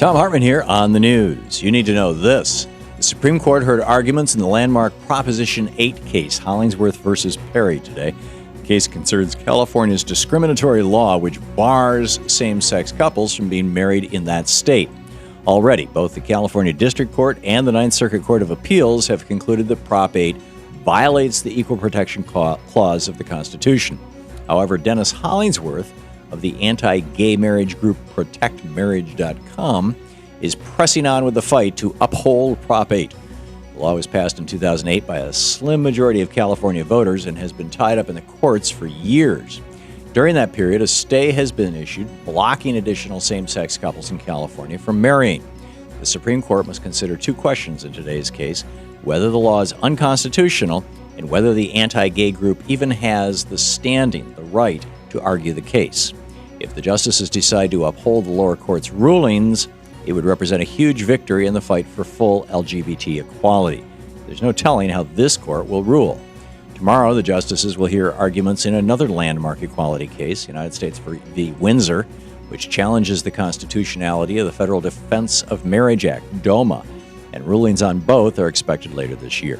Thom Hartmann here on the news. You need to know this. The Supreme Court heard arguments in the landmark Proposition 8 case, Hollingsworth versus Perry, today. The case concerns California's discriminatory law, which bars same-sex couples from being married in that state. Already, both the California District Court and the Ninth Circuit Court of Appeals have concluded that Prop 8 violates the Equal Protection Clause of the Constitution. However, Dennis Hollingsworth of the anti-gay marriage group ProtectMarriage.com is pressing on with the fight to uphold Prop 8. The law was passed in 2008 by a slim majority of California voters and has been tied up in the courts for years. During that period, a stay has been issued blocking additional same-sex couples in California from marrying. The Supreme Court must consider two questions in today's case: whether the law is unconstitutional and whether the anti-gay group even has the standing, the right, to argue the case. If the justices decide to uphold the lower court's rulings, it would represent a huge victory in the fight for full LGBT equality. There's no telling how this court will rule. Tomorrow, the justices will hear arguments in another landmark equality case, United States v. Windsor, which challenges the constitutionality of the Federal Defense of Marriage Act, DOMA, and rulings on both are expected later this year.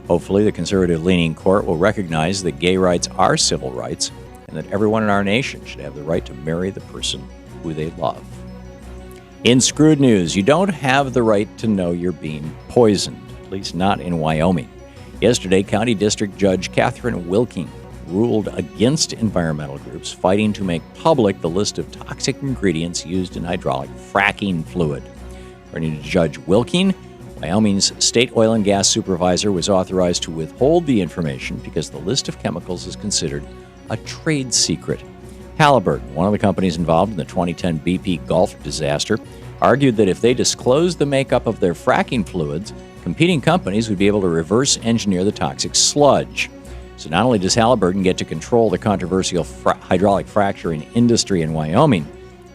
Hopefully, the conservative-leaning court will recognize that gay rights are civil rights and that everyone in our nation should have the right to marry the person who they love. In Screwed News, you don't have the right to know you're being poisoned, at least not in Wyoming. Yesterday, County District Judge Catherine Wilking ruled against environmental groups fighting to make public the list of toxic ingredients used in hydraulic fracking fluid. According to Judge Wilking, Wyoming's state oil and gas supervisor was authorized to withhold the information because the list of chemicals is considered a trade secret. Halliburton, one of the companies involved in the 2010 BP Gulf disaster, argued that if they disclosed the makeup of their fracking fluids, competing companies would be able to reverse engineer the toxic sludge. So not only does Halliburton get to control the controversial hydraulic fracturing industry in Wyoming,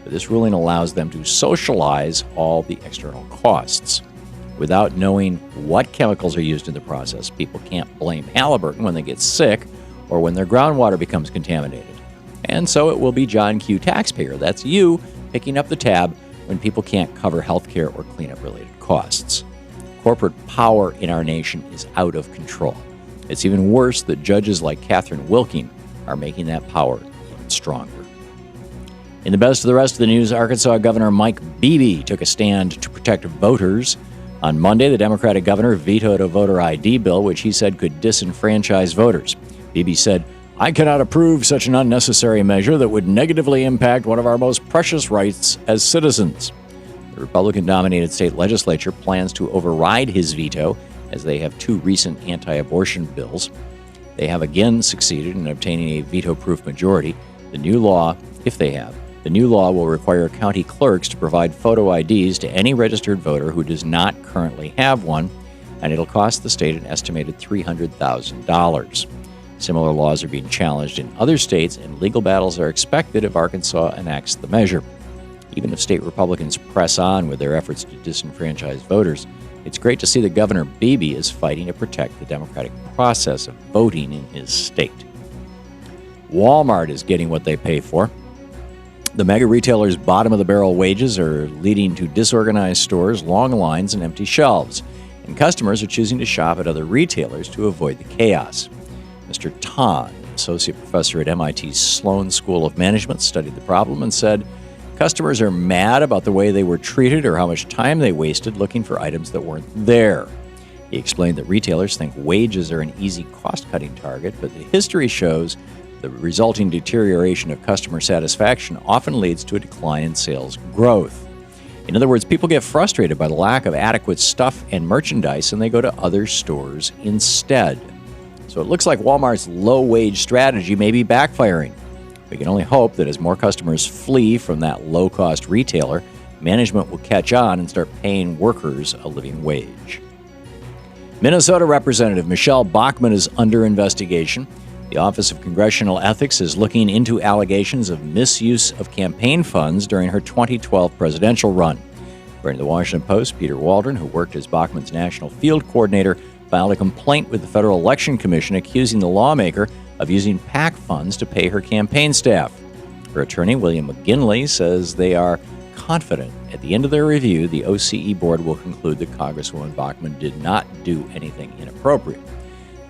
but this ruling allows them to socialize all the external costs. Without knowing what chemicals are used in the process, people can't blame Halliburton when they get sick or when their groundwater becomes contaminated. And so it will be John Q. taxpayer, that's you, picking up the tab when people can't cover healthcare or cleanup-related costs. Corporate power in our nation is out of control. It's even worse that judges like Catherine Wilking are making that power even stronger. In the best of the rest of the news, Arkansas Governor Mike Beebe took a stand to protect voters. On Monday, the Democratic governor vetoed a voter ID bill which he said could disenfranchise voters. Beebe said, "I cannot approve such an unnecessary measure that would negatively impact one of our most precious rights as citizens." The Republican-dominated state legislature plans to override his veto, as they have two recent anti-abortion bills. They have again succeeded in obtaining a veto-proof majority. The new law will require county clerks to provide photo IDs to any registered voter who does not currently have one, and it'll cost the state an estimated $300,000. Similar laws are being challenged in other states, and legal battles are expected if Arkansas enacts the measure. Even if state Republicans press on with their efforts to disenfranchise voters, it's great to see that Governor Beebe is fighting to protect the democratic process of voting in his state. Walmart is getting what they pay for. The mega retailer's bottom-of-the-barrel wages are leading to disorganized stores, long lines, and empty shelves, and customers are choosing to shop at other retailers to avoid the chaos. Mr. Tan, associate professor at MIT's Sloan School of Management, studied the problem and said, "Customers are mad about the way they were treated or how much time they wasted looking for items that weren't there." He explained that retailers think wages are an easy cost-cutting target, but the history shows the resulting deterioration of customer satisfaction often leads to a decline in sales growth. In other words, people get frustrated by the lack of adequate stuff and merchandise, and they go to other stores instead. So it looks like Walmart's low-wage strategy may be backfiring. We can only hope that as more customers flee from that low-cost retailer, management will catch on and start paying workers a living wage. Minnesota Representative Michele Bachmann is under investigation. The Office of Congressional Ethics is looking into allegations of misuse of campaign funds during her 2012 presidential run. According to the Washington Post, Peter Waldron, who worked as Bachmann's national field coordinator, filed a complaint with the Federal Election Commission accusing the lawmaker of using PAC funds to pay her campaign staff. Her attorney, William McGinley, says they are confident At the end of their review, the OCE board will conclude that Congresswoman Bachmann did not do anything inappropriate.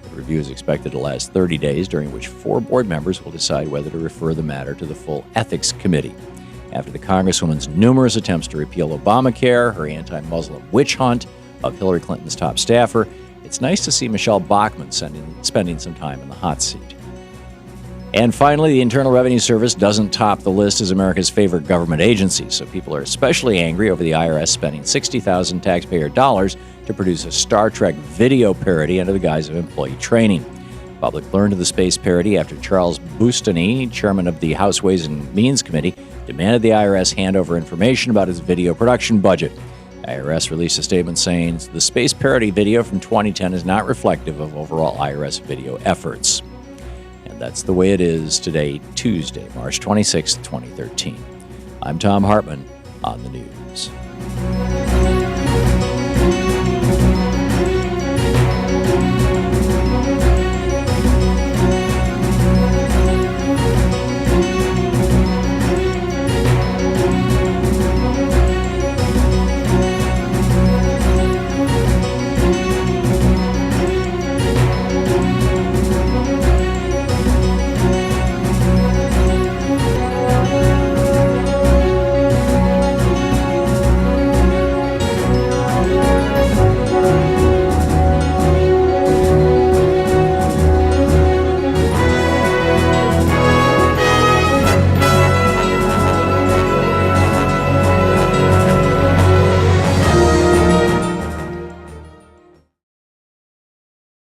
The review is expected to last 30 days, during which 4 board members will decide whether to refer the matter to the full Ethics Committee. After the Congresswoman's numerous attempts to repeal Obamacare, her anti-Muslim witch hunt of Hillary Clinton's top staffer, it's nice to see Michele Bachmann spending some time in the hot seat. And finally, the Internal Revenue Service doesn't top the list as America's favorite government agency, so people are especially angry over the IRS spending $60,000 taxpayer dollars to produce a Star Trek video parody under the guise of employee training. The public learned of the space parody after Charles Boustany, chairman of the House Ways and Means Committee, demanded the IRS hand over information about its video production budget. The IRS released a statement saying the space parody video from 2010 is not reflective of overall IRS video efforts. That's the way it is today, Tuesday, March 26, 2013. I'm Thom Hartmann on the news.